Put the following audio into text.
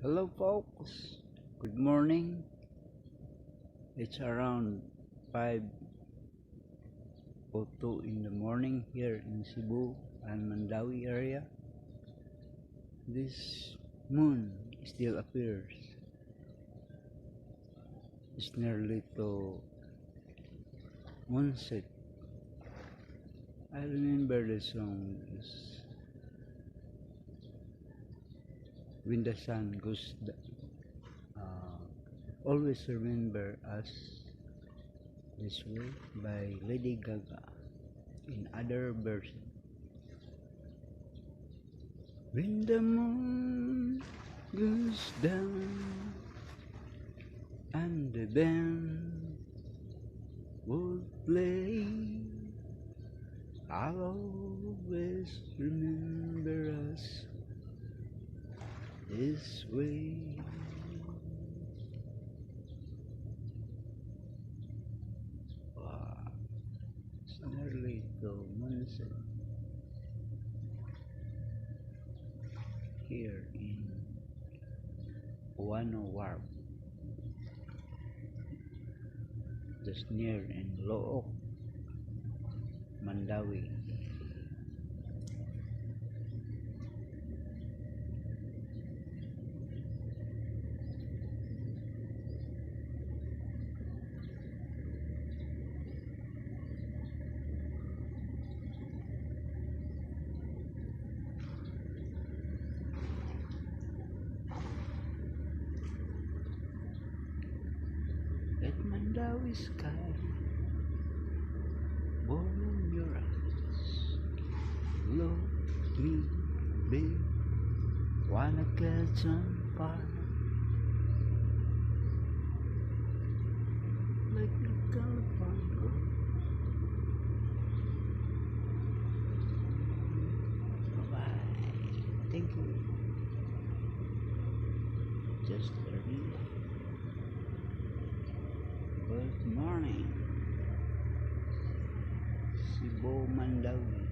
Hello folks, good morning. It's around 5:02 in the morning here in Cebu and Mandawi area. This moon still appears. It's nearly to moonset. I remember the song is when the sun goes always remember us this way by Lady Gaga in other version. When the moon goes down and the band would play, I'll always remember us this way. Wow, it's nearly to sunset here in Wano Warp, just near in Look, Mandawi. At Mandawi sky, born your eyes, love me, babe, wanna catch on fire like a California. Bye-bye. Thank you. Just early. Good morning, Cebu, Mandawi.